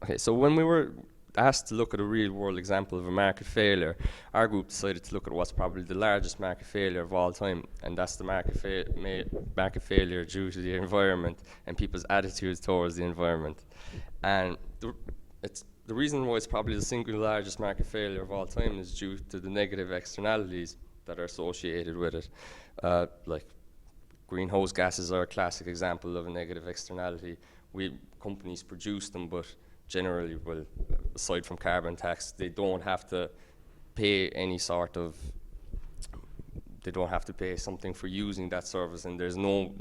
Okay, so when we were asked to look at a real world example of a market failure, our group decided to look at what's probably the largest market failure of all time, and that's the market failure due to the environment and people's attitudes towards the environment. And the reason why it's probably the single largest market failure of all time is due to the negative externalities that are associated with it. Like greenhouse gases are a classic example of a negative externality. Companies produce them, but generally, well, aside from carbon tax, they don't have to pay any sort of, they don't have to pay something for using that service, and there's no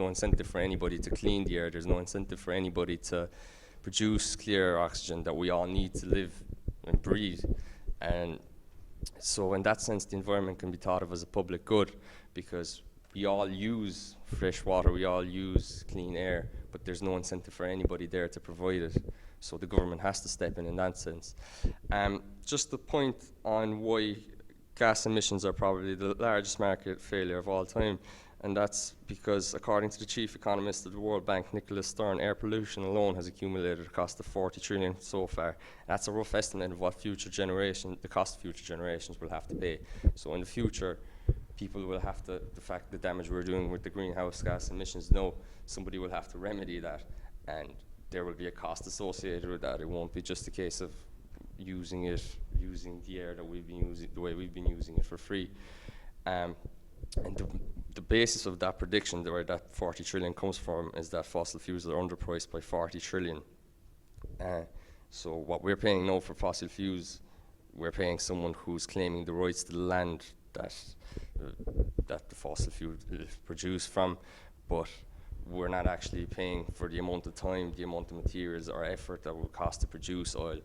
incentive for anybody to clean the air. There's no incentive for anybody to produce clear oxygen that we all need to live and breathe. And so in that sense, the environment can be thought of as a public good, because we all use fresh water, we all use clean air, but there's no incentive for anybody there to provide it. So the government has to step in that sense. Just the point on why gas emissions are probably the largest market failure of all time, and that's because, according to the chief economist of the World Bank, Nicholas Stern, air pollution alone has accumulated a cost of 40 trillion so far. That's a rough estimate of what the cost future generations will have to pay. So in the future, people will have to, the damage we're doing with the greenhouse gas emissions, somebody will have to remedy that, and there will be a cost associated with that. It won't be just a case of using the air that we've been using, the way we've been using it for free. And the basis of that prediction, where that 40 trillion comes from, is that fossil fuels are underpriced by 40 trillion. So what we're paying now for fossil fuels, we're paying someone who's claiming the rights to the land that the fossil fuel is produced from, but we're not actually paying for the amount of time, the amount of materials or effort that will cost to produce oil.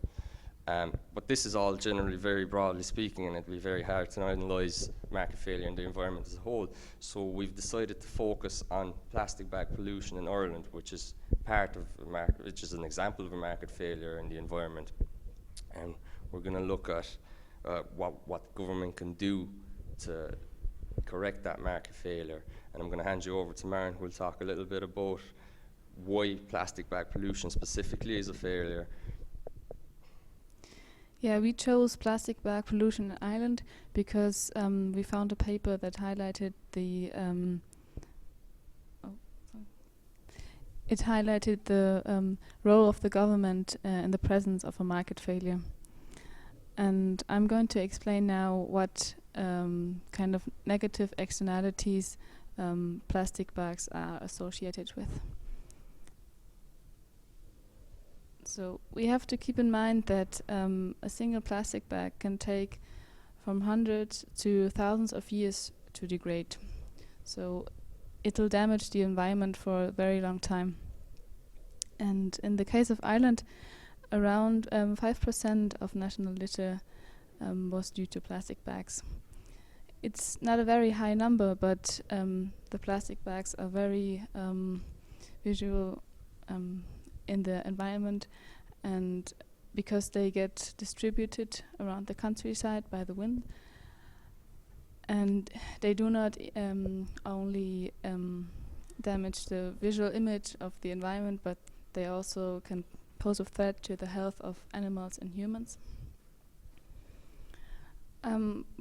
But this is all generally very broadly speaking, and it'll be very hard to analyse market failure in the environment as a whole. So we've decided to focus on plastic bag pollution in Ireland, which is which is an example of a market failure in the environment. And we're going to look at what government can do to correct that market failure. And I'm going to hand you over to Maren, who will talk a little bit about why plastic bag pollution specifically is a failure. Yeah, we chose plastic bag pollution in Ireland because we found a paper that highlighted the role of the government in the presence of a market failure. And I'm going to explain now what kind of negative externalities plastic bags are associated with. So we have to keep in mind that a single plastic bag can take from hundreds to thousands of years to degrade. So it'll damage the environment for a very long time. And in the case of Ireland, around 5% of national litter was due to plastic bags. It's not a very high number, but the plastic bags are very visual in the environment, and because they get distributed around the countryside by the wind, and they do not only damage the visual image of the environment, but they also can pose a threat to the health of animals and humans.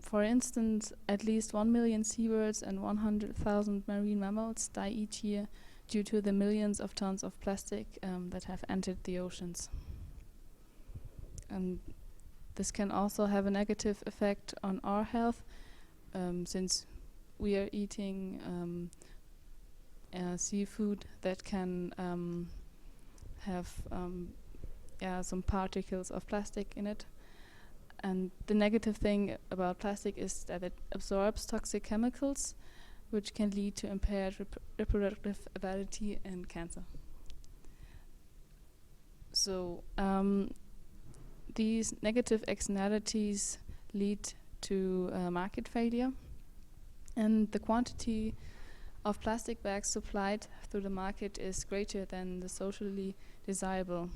For instance, at least 1 million seabirds and 100,000 marine mammals die each year due to the millions of tons of plastic that have entered the oceans. And this can also have a negative effect on our health, since we are eating seafood that can have some particles of plastic in it. And the negative thing about plastic is that it absorbs toxic chemicals, which can lead to impaired reproductive ability and cancer. So these negative externalities lead to market failure, and the quantity of plastic bags supplied through the market is greater than the socially desirable.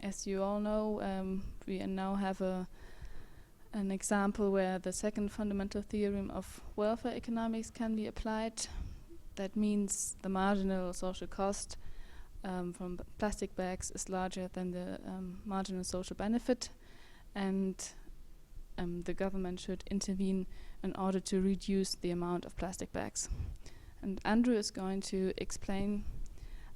As you all know, we now have an example where the second fundamental theorem of welfare economics can be applied. That means the marginal social cost from plastic bags is larger than the marginal social benefit, and the government should intervene in order to reduce the amount of plastic bags. And Andrew is going to explain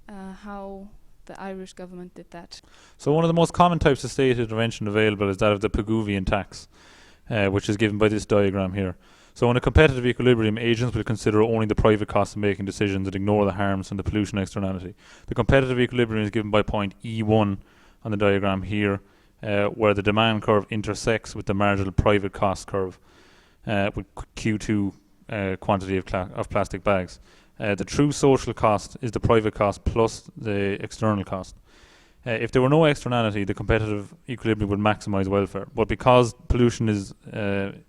how the Irish government did that. So one of the most common types of state intervention available is that of the Pigouvian tax, which is given by this diagram here. So in a competitive equilibrium, agents will consider only the private costs of making decisions and ignore the harms from the pollution externality. The competitive equilibrium is given by point E1 on the diagram here, where the demand curve intersects with the marginal private cost curve, with Q2 quantity of plastic bags. The true social cost is the private cost plus the external cost. If there were no externality, the competitive equilibrium would maximise welfare. But because pollution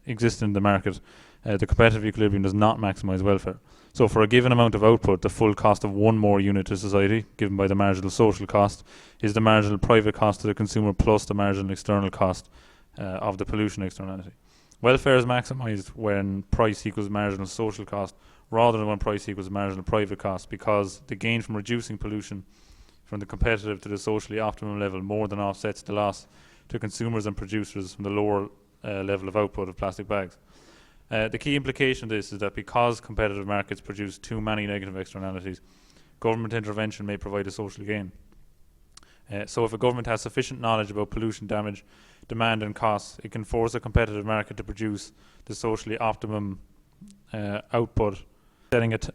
exists in the market, the competitive equilibrium does not maximise welfare. So for a given amount of output, the full cost of one more unit to society, given by the marginal social cost, is the marginal private cost to the consumer plus the marginal external cost of the pollution externality. Welfare is maximised when price equals marginal social cost rather than when price equals marginal private cost, because the gain from reducing pollution from the competitive to the socially optimum level more than offsets the loss to consumers and producers from the lower level of output of plastic bags. The key implication of this is that because competitive markets produce too many negative externalities, government intervention may provide a social gain. So if a government has sufficient knowledge about pollution damage, demand and costs, it can force a competitive market to produce the socially optimum output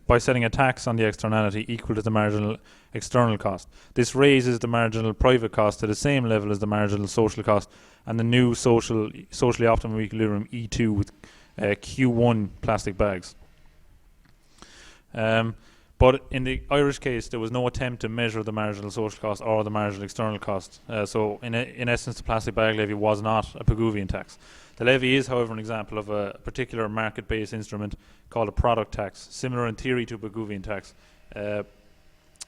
by setting a tax on the externality equal to the marginal external cost. This raises the marginal private cost to the same level as the marginal social cost, and the new socially optimum equilibrium E2 with Q1 plastic bags. But in the Irish case, there was no attempt to measure the marginal social cost or the marginal external cost. So in essence, the plastic bag levy was not a Pigouvian tax. The levy is, however, an example of a particular market-based instrument called a product tax, similar in theory to a Pigouvian tax.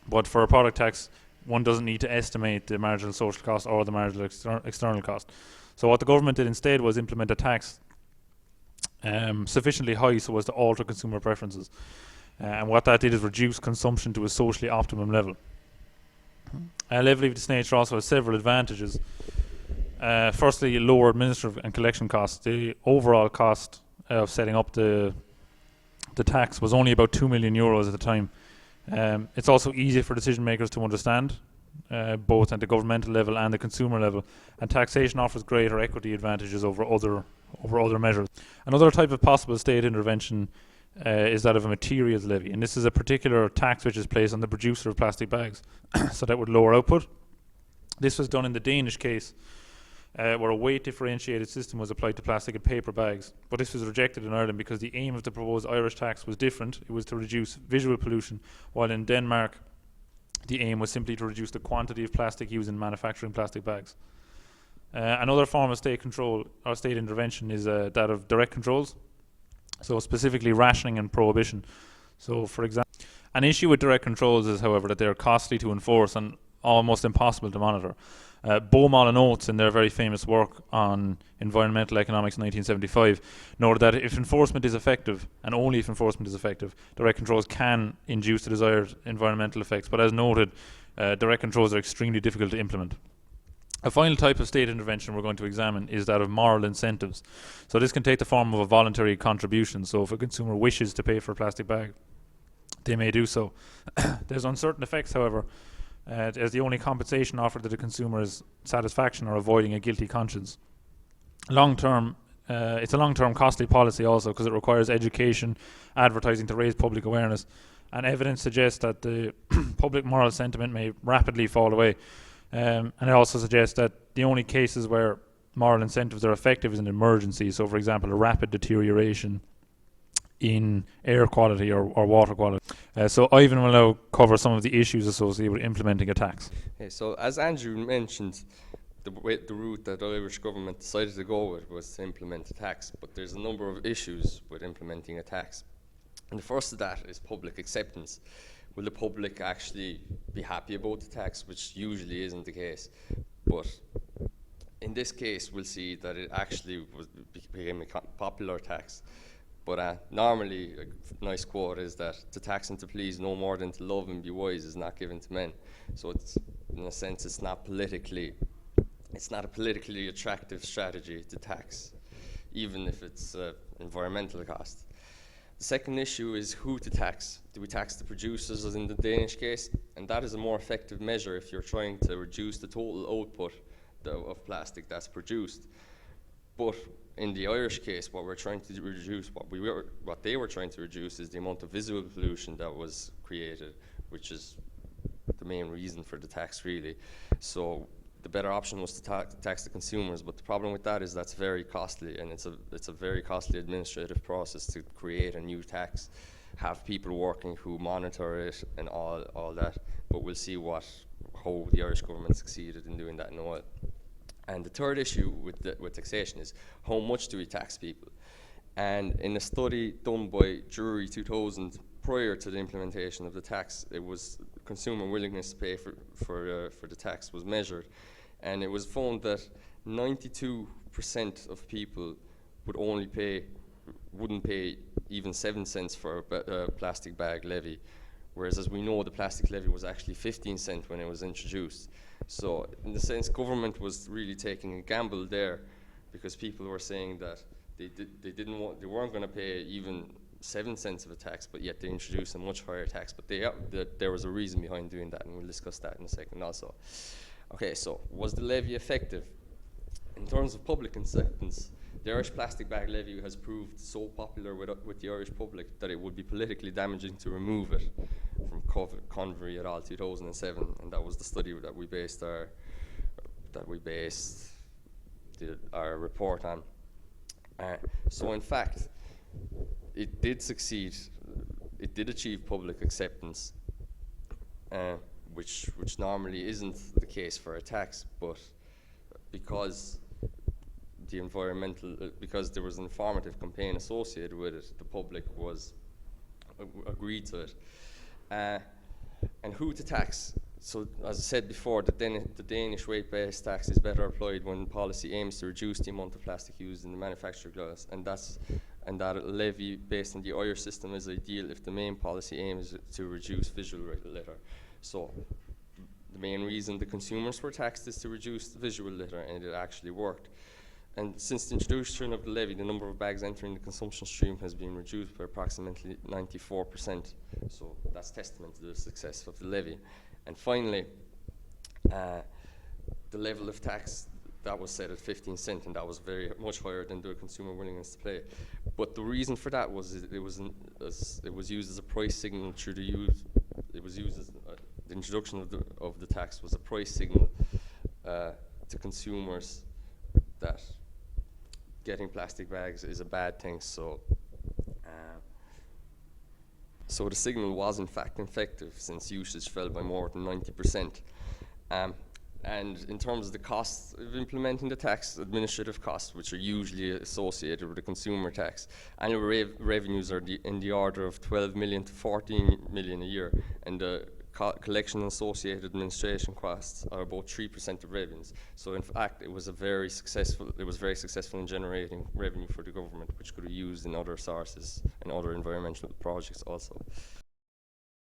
But for a product tax, one doesn't need to estimate the marginal social cost or the marginal external cost. So what the government did instead was implement a tax sufficiently high so as to alter consumer preferences. And what that did is reduce consumption to a socially optimum level. A levy of this nature also has several advantages. Firstly, lower administrative and collection costs. The overall cost of setting up the tax was only about €2 million at the time. It's also easier for decision makers to understand, both at the governmental level and the consumer level, and taxation offers greater equity advantages over other measures. Another type of possible state intervention is that of a materials levy, and this is a particular tax which is placed on the producer of plastic bags, so that would lower output. This was done in the Danish case, where a weight differentiated system was applied to plastic and paper bags, but this was rejected in Ireland because the aim of the proposed Irish tax was different. It was to reduce visual pollution, while in Denmark the aim was simply to reduce the quantity of plastic used in manufacturing plastic bags. Another form of state control or state intervention is that of direct controls, so specifically rationing and prohibition. So for example, an issue with direct controls is, however, that they are costly to enforce and almost impossible to monitor. Beaumont and Oates, in their very famous work on environmental economics in 1975, noted that if enforcement is effective, and only if enforcement is effective, direct controls can induce the desired environmental effects. But as noted, direct controls are extremely difficult to implement. A final type of state intervention we're going to examine is that of moral incentives. So this can take the form of a voluntary contribution. So if a consumer wishes to pay for a plastic bag, they may do so. There's uncertain effects, however, as the only compensation offered to the consumer is satisfaction or avoiding a guilty conscience. Long-term, it's a long-term costly policy also, because it requires education, advertising to raise public awareness, and evidence suggests that the public moral sentiment may rapidly fall away. And it also suggests that the only cases where moral incentives are effective is in emergency. So, for example, a rapid deterioration in air quality or water quality. So Ivan will now cover some of the issues associated with implementing a tax. Okay, so as Andrew mentioned, the route that the Irish government decided to go with was to implement a tax, but there's a number of issues with implementing a tax. And the first of that is public acceptance. Will the public actually be happy about the tax, which usually isn't the case? But in this case, we'll see that it actually became a popular tax. But normally, a nice quote is that to tax and to please no more than to love and be wise is not given to men. So it's, in a sense, it's not a politically attractive strategy to tax, even if it's environmental cost. The second issue is who to tax. Do we tax the producers, as in the Danish case? And that is a more effective measure if you're trying to reduce the total output of plastic that's produced. But in the Irish case, what we're trying to reduce, what they were trying to reduce, is the amount of visual pollution that was created, which is the main reason for the tax, really. So the better option was to tax the consumers, but the problem with that is that's very costly, and it's a very costly administrative process to create a new tax, have people working who monitor it and all that. But we'll see how the Irish government succeeded in doing that in a while. And the third issue with taxation is how much do we tax people? And in a study done by Jury 2000, prior to the implementation of the tax, it was consumer willingness to pay for the tax was measured, and it was found that 92% of people wouldn't pay even 7 cents for a plastic bag levy, whereas, as we know, the plastic levy was actually 15 cents when it was introduced. So in the sense, government was really taking a gamble there, because people were saying that they weren't going to pay even 7 cents of a tax, but yet they introduced a much higher tax. But there was a reason behind doing that, and we'll discuss that in a second also. Okay, so was the levy effective? In terms of public acceptance, the Irish plastic bag levy has proved so popular with the Irish public that it would be politically damaging to remove it from Convery et al. 2007, and that was the study that we based our report on. So in fact, it did succeed. It did achieve public acceptance, which normally isn't the case for a tax, but because because there was an informative campaign associated with it, the public agreed to it. And who to tax? So, as I said before, the Danish weight-based tax is better applied when policy aims to reduce the amount of plastic used in the manufacture of glass, and that levy based on the Irish system is ideal if the main policy aim is to reduce visual litter. So, the main reason the consumers were taxed is to reduce the visual litter, and it actually worked. And since the introduction of the levy, the number of bags entering the consumption stream has been reduced by approximately 94%. So that's testament to the success of the levy. And finally, the level of tax that was set at 15 cents, and that was very much higher than the consumer willingness to pay. But the reason for that was it was used as a price signal through the use. It was used as the introduction of the tax was a price signal to consumers that getting plastic bags is a bad thing. So the signal was in fact effective, since usage fell by more than 90%. And in terms of the costs of implementing the tax, administrative costs, which are usually associated with a consumer tax, annual revenues are in the order of 12 million to 14 million a year, and the collection and associated administration costs are about 3% of revenues. So in fact, it was very successful in generating revenue for the government, which could be used in other sources and other environmental projects also.